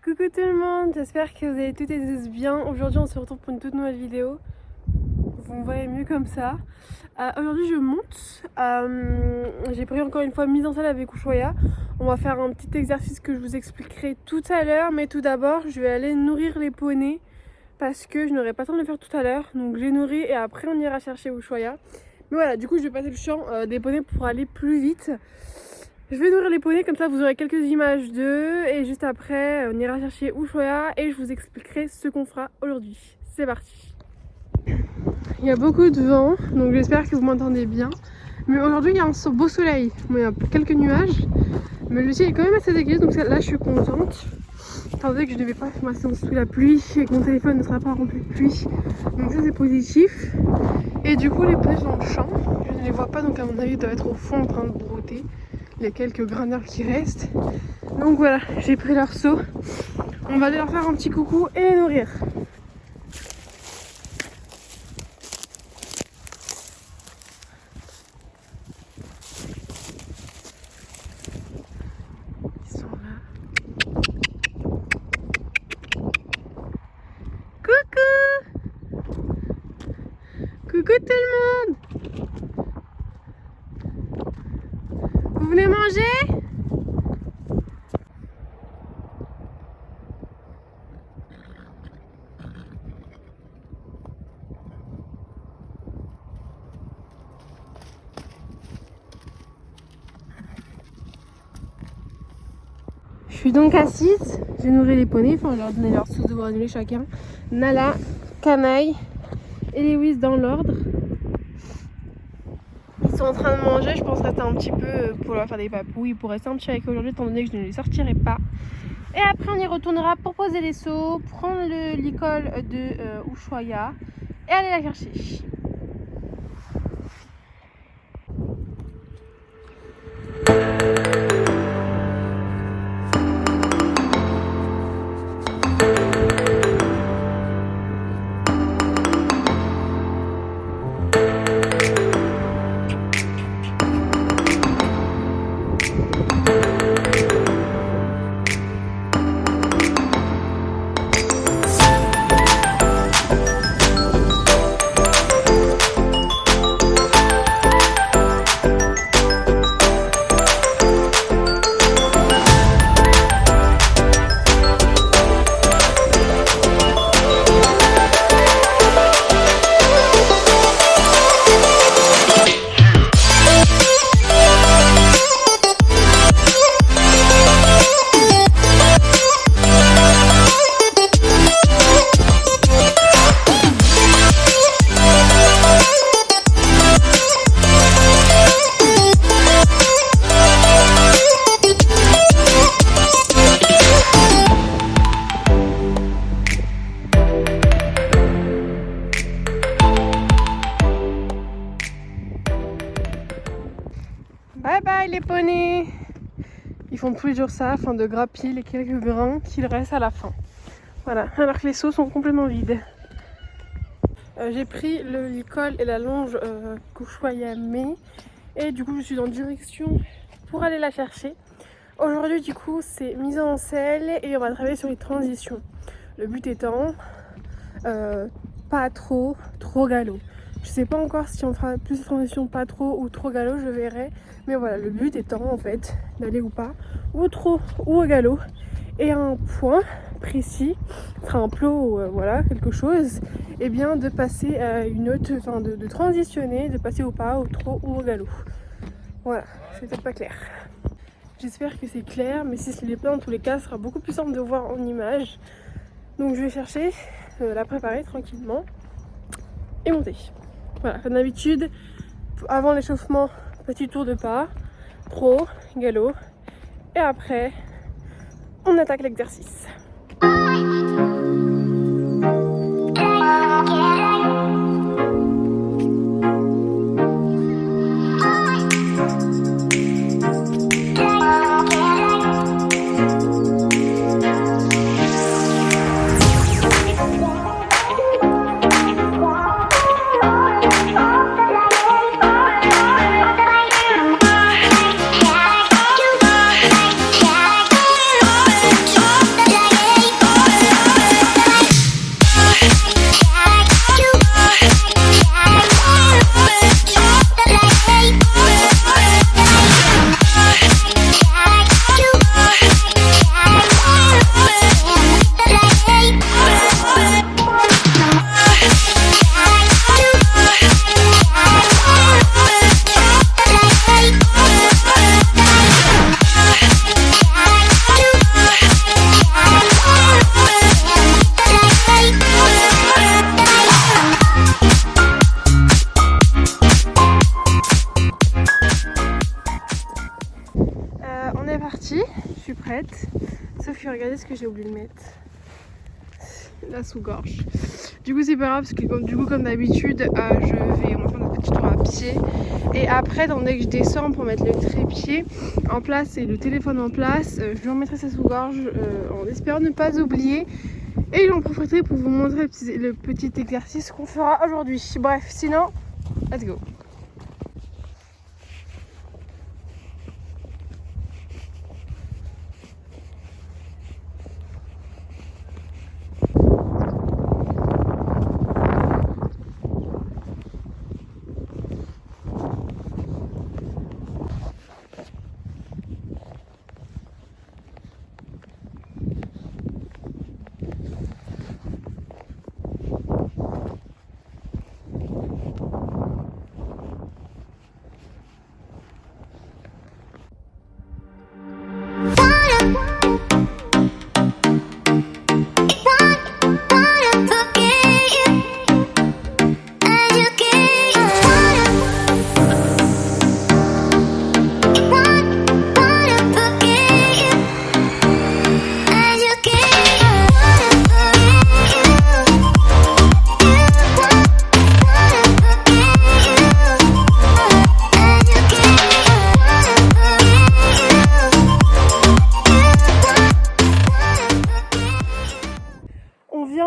Coucou tout le monde, j'espère que vous allez toutes et tous bien. Aujourd'hui on se retrouve pour une toute nouvelle vidéo. Vous me voyez mieux comme ça. Aujourd'hui je monte. J'ai pris encore une fois mise en selle avec Ushuaïa. On va faire un petit exercice que je vous expliquerai tout à l'heure. Mais tout d'abord je vais aller nourrir les poneys parce que je n'aurai pas le temps de le faire tout à l'heure. Donc je les nourris et après on ira chercher Ushuaïa. Mais voilà, du coup je vais passer le champ des poneys pour aller plus vite. Je vais nourrir les poneys, comme ça vous aurez quelques images d'eux et juste après on ira chercher Ushuaïa et je vous expliquerai ce qu'on fera aujourd'hui. C'est parti. Il y a beaucoup de vent, donc j'espère que vous m'entendez bien. Mais aujourd'hui il y a un beau soleil, bon, il y a quelques nuages, mais le ciel est quand même assez dégagé, donc là je suis contente. Étant donné que je ne devais pas faire ma séance sous la pluie et que mon téléphone ne sera pas rempli de pluie, donc ça c'est positif. Et du coup les poneys sont dans le champ, je ne les vois pas, donc à mon avis ils doivent être au fond en train de brouter les quelques grains d'herbe qui restent. Donc voilà, j'ai pris leur seau. On va aller leur faire un petit coucou et les nourrir. Ils sont là. Coucou! Coucou tout le monde! Vous venez manger? Je suis donc assise, j'ai nourri les poneys, enfin je leur donné leur sauce de granulés chacun. Nala, Canaille et Lewis dans l'ordre. Ils sont en train de manger, je pense rester un petit peu pour leur faire des papouilles, pour rester un petit avec eux aujourd'hui étant donné que je ne les sortirai pas. Et après on y retournera pour poser les seaux, prendre l'école de Ushuaïa et aller la chercher. Bye bye les poneys. Ils font tous les jours ça afin de grappiller les quelques grains qu'il reste à la fin. Voilà, alors que les seaux sont complètement vides. J'ai pris le licol et la longe qu'Ushuaïa met et du coup je suis en direction pour aller la chercher. Aujourd'hui du coup c'est mise en selle et on va travailler sur les transitions. Le but étant pas trop galop. Je sais pas encore si on fera plus de transition pas trop ou trop galop, je verrai. Mais voilà, le but étant en fait d'aller ou pas, ou trop ou au galop. Et à un point précis, enfin un plot, voilà, quelque chose, et bien de passer à une autre, enfin de transitionner, de passer au pas, au trop ou au galop. Voilà, c'est peut-être pas clair. J'espère que c'est clair, mais si ce n'est pas dans tous les cas, ce sera beaucoup plus simple de voir en image. Donc je vais chercher, la préparer tranquillement et monter. Voilà, comme d'habitude, avant l'échauffement, petit tour de pas, pro, galop, et après, on attaque l'exercice. est-ce que j'ai oublié de mettre la sous-gorge. Du coup c'est pas grave parce que comme d'habitude on va faire notre petit tour à pied et après dès que je descends pour mettre le trépied en place et le téléphone en place, je lui remettrai sa sous-gorge en espérant ne pas oublier et j'en profiterai pour vous montrer le petit exercice qu'on fera aujourd'hui. Bref, sinon, let's go.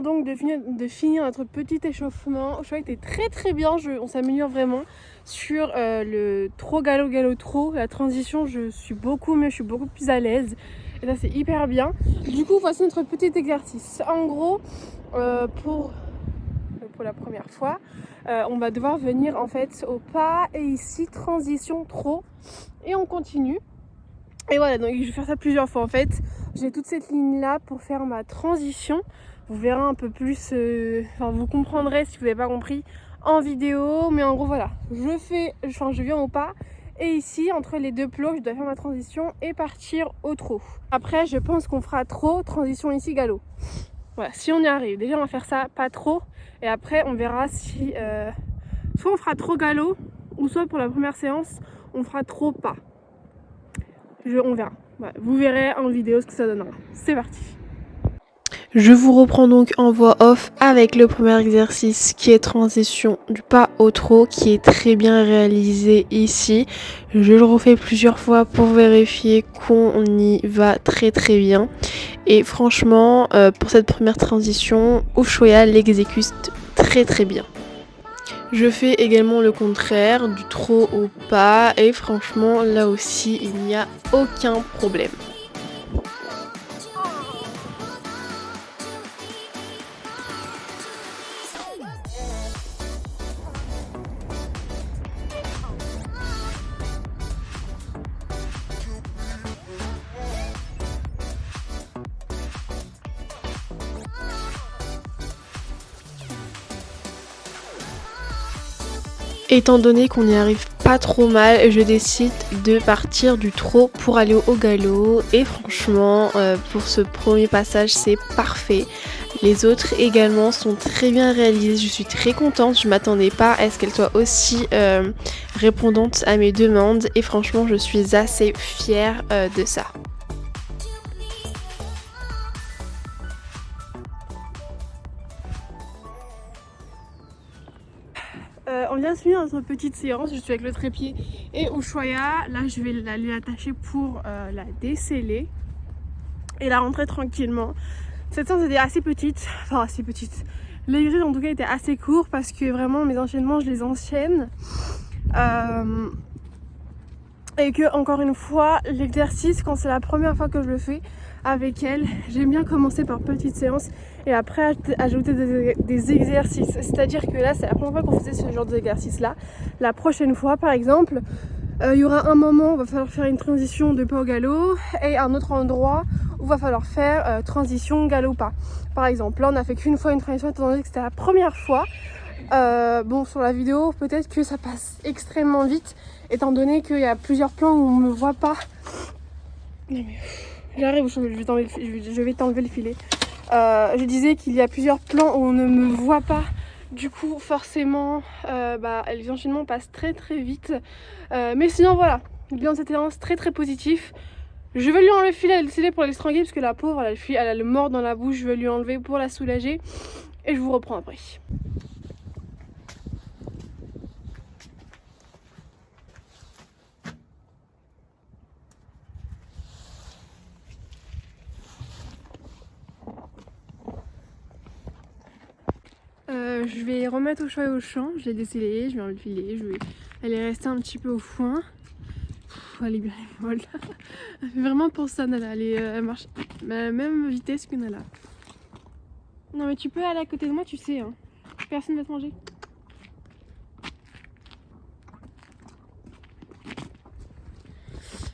Donc de finir notre petit échauffement. Je crois que c'était très bien, on s'améliore vraiment sur le trop galop trop, la transition je suis beaucoup mieux, je suis beaucoup plus à l'aise et ça c'est hyper bien. Du coup voici notre petit exercice. En gros pour la première fois on va devoir venir en fait au pas et ici transition trop et on continue. Et voilà, donc je vais faire ça plusieurs fois en fait. J'ai toute cette ligne là pour faire ma transition. Vous verrez un peu plus, vous comprendrez si vous n'avez pas compris en vidéo. Mais en gros voilà, je viens au pas. Et ici, entre les deux plots, je dois faire ma transition et partir au trot. Après, je pense qu'on fera trot, transition ici, galop. Voilà, si on y arrive. Déjà, on va faire ça, pas trop. Et après, on verra si... soit on fera trop galop, ou soit pour la première séance, on fera trop pas. On verra. Voilà, vous verrez en vidéo ce que ça donnera. C'est parti. Je vous reprends donc en voix off avec le premier exercice qui est transition du pas au trot, qui est très bien réalisé ici. Je le refais plusieurs fois pour vérifier qu'on y va très bien. Et franchement, pour cette première transition, Ushuaïa l'exécute très bien. Je fais également le contraire, du trot au pas, et franchement là aussi il n'y a aucun problème. Étant donné qu'on n'y arrive pas trop mal, je décide de partir du trot pour aller au galop. Et franchement, pour ce premier passage, c'est parfait. Les autres également sont très bien réalisés. Je suis très contente. Je m'attendais pas à ce qu'elles soient aussi répondantes à mes demandes. Et franchement, je suis assez fière de ça. On vient de finir notre petite séance, je suis avec le trépied et Ushuaïa. Là je vais la lui attacher pour la déceler et la rentrer tranquillement. Cette séance était assez petite, l'exercice en tout cas était assez court parce que vraiment mes enchaînements je les enchaîne et que encore une fois l'exercice, quand c'est la première fois que je le fais avec elle, j'aime bien commencer par petite séance et après ajouter des exercices. C'est-à-dire que là c'est la première fois qu'on faisait ce genre d'exercice là. La prochaine fois par exemple, il y aura un moment où il va falloir faire une transition de pas au galop et un autre endroit où il va falloir faire transition galop pas. Par exemple, là on a fait qu'une fois une transition étant donné que c'était la première fois. Bon, sur la vidéo peut-être que ça passe extrêmement vite étant donné qu'il y a plusieurs plans où on ne me voit pas. Non mais... J'arrive, je vais t'enlever le filet. Je disais qu'il y a plusieurs plans où on ne me voit pas. Du coup, forcément, les enchaînements passent très vite. Mais sinon, voilà. Bilan de cette séance très positif. Je vais lui enlever le filet, elle a décidé pour l'extranguer parce que la pauvre, elle a le mort dans la bouche. Je vais lui enlever pour la soulager et je vous reprends après. Je vais remettre au choix et au champ, je l'ai dessellée, je vais enlever le filet, elle est restée un petit peu au foin. Elle est bien molle. Elle fait vraiment pour ça Nala, elle marche à la même vitesse que Nala. Non mais tu peux aller à côté de moi, tu sais, hein. Personne va te manger.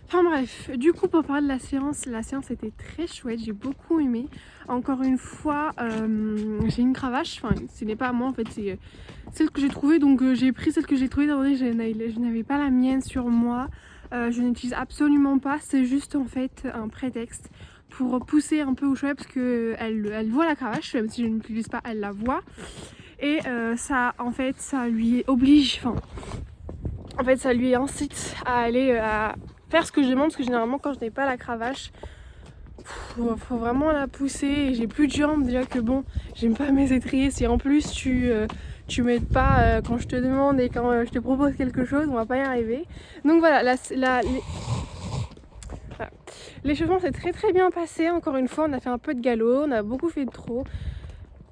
Enfin bref, du coup pour parler de la séance était très chouette, j'ai beaucoup aimé. Encore une fois, j'ai une cravache, enfin ce n'est pas à moi en fait, c'est celle que j'ai trouvée, donc j'ai pris celle que j'ai trouvée, étant donné que je n'avais pas la mienne sur moi. Je n'utilise absolument pas, c'est juste en fait un prétexte pour pousser un peu Ushuaïa parce qu'elle voit la cravache, même si je ne l'utilise pas, elle la voit. Et ça en fait ça lui oblige, en fait ça lui incite à aller à faire ce que je demande, parce que généralement quand je n'ai pas la cravache, faut vraiment la pousser et j'ai plus de jambes, déjà que bon, j'aime pas mes étriers, si en plus tu m'aides pas quand je te demande et quand je te propose quelque chose, on va pas y arriver. Donc voilà, l'échauffement s'est très bien passé. Encore une fois, on a fait un peu de galop, on a beaucoup fait de trop.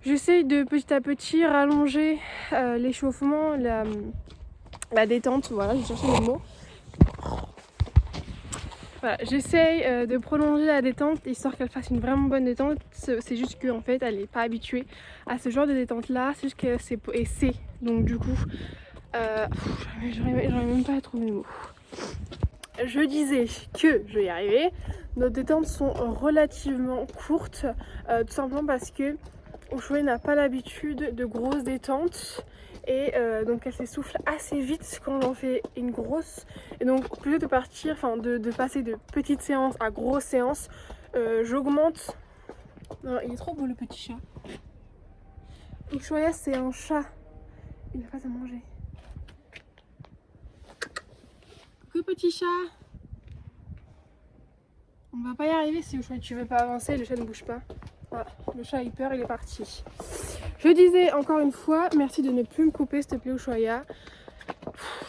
J'essaye de petit à petit rallonger l'échauffement, la détente, voilà, j'ai cherché le mot. Voilà, j'essaye de prolonger la détente histoire qu'elle fasse une vraiment bonne détente. C'est juste qu'en fait elle n'est pas habituée à ce genre de détente là, c'est juste que c'est donc du coup j'aurais même pas à trouver le mot. Je disais que je vais y arriver. Nos détentes sont relativement courtes, tout simplement parce que Ushuaïa n'a pas l'habitude de grosses détentes. Et donc elle s'essouffle assez vite quand j'en fais une grosse. Et donc plutôt de partir, enfin de passer de petites séances à grosses séances, j'augmente. Non, il est trop beau le petit chat. Ushuaïa c'est un chat, il n'a pas à manger. Coucou petit chat. On va pas y arriver si Ushuaïa tu veux pas avancer, le chat ne bouge pas. Voilà, le chat a eu peur, il est parti. Je disais encore une fois, merci de ne plus me couper s'il te plaît Ushuaïa.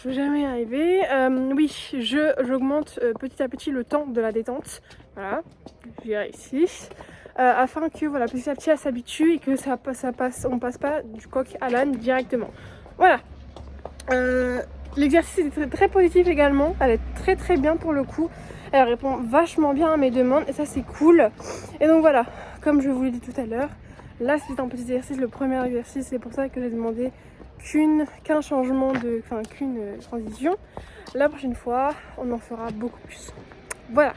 Je vais jamais y arriver. Oui, j'augmente petit à petit le temps de la détente. Voilà, je viens ici. Afin que voilà, petit à petit elle s'habitue et que on passe pas du coq à l'âne directement. Voilà. L'exercice est très positif également. Elle est très bien pour le coup. Elle répond vachement bien à mes demandes et ça c'est cool. Et donc voilà, comme je vous l'ai dit tout à l'heure, là c'est un petit exercice, le premier exercice, c'est pour ça que j'ai demandé qu'un changement qu'une transition. La prochaine fois, on en fera beaucoup plus. Voilà.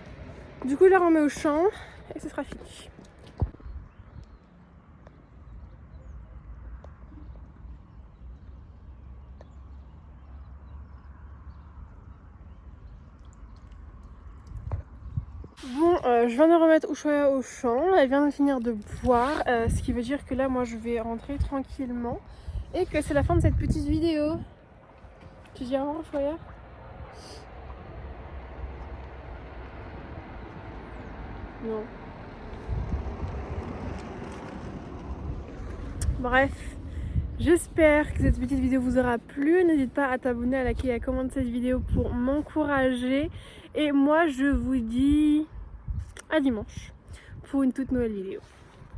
Du coup, je la remets au champ et ce sera fini. Bon, je viens de remettre Ushuaïa au champ, elle vient de finir de boire, ce qui veut dire que là, moi, je vais rentrer tranquillement et que c'est la fin de cette petite vidéo. Tu dis au revoir, Ushuaïa? Non. Bref, j'espère que cette petite vidéo vous aura plu. N'hésite pas à t'abonner, à liker et à commenter cette vidéo pour m'encourager. Et moi, je vous dis à dimanche pour une toute nouvelle vidéo.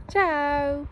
Ciao!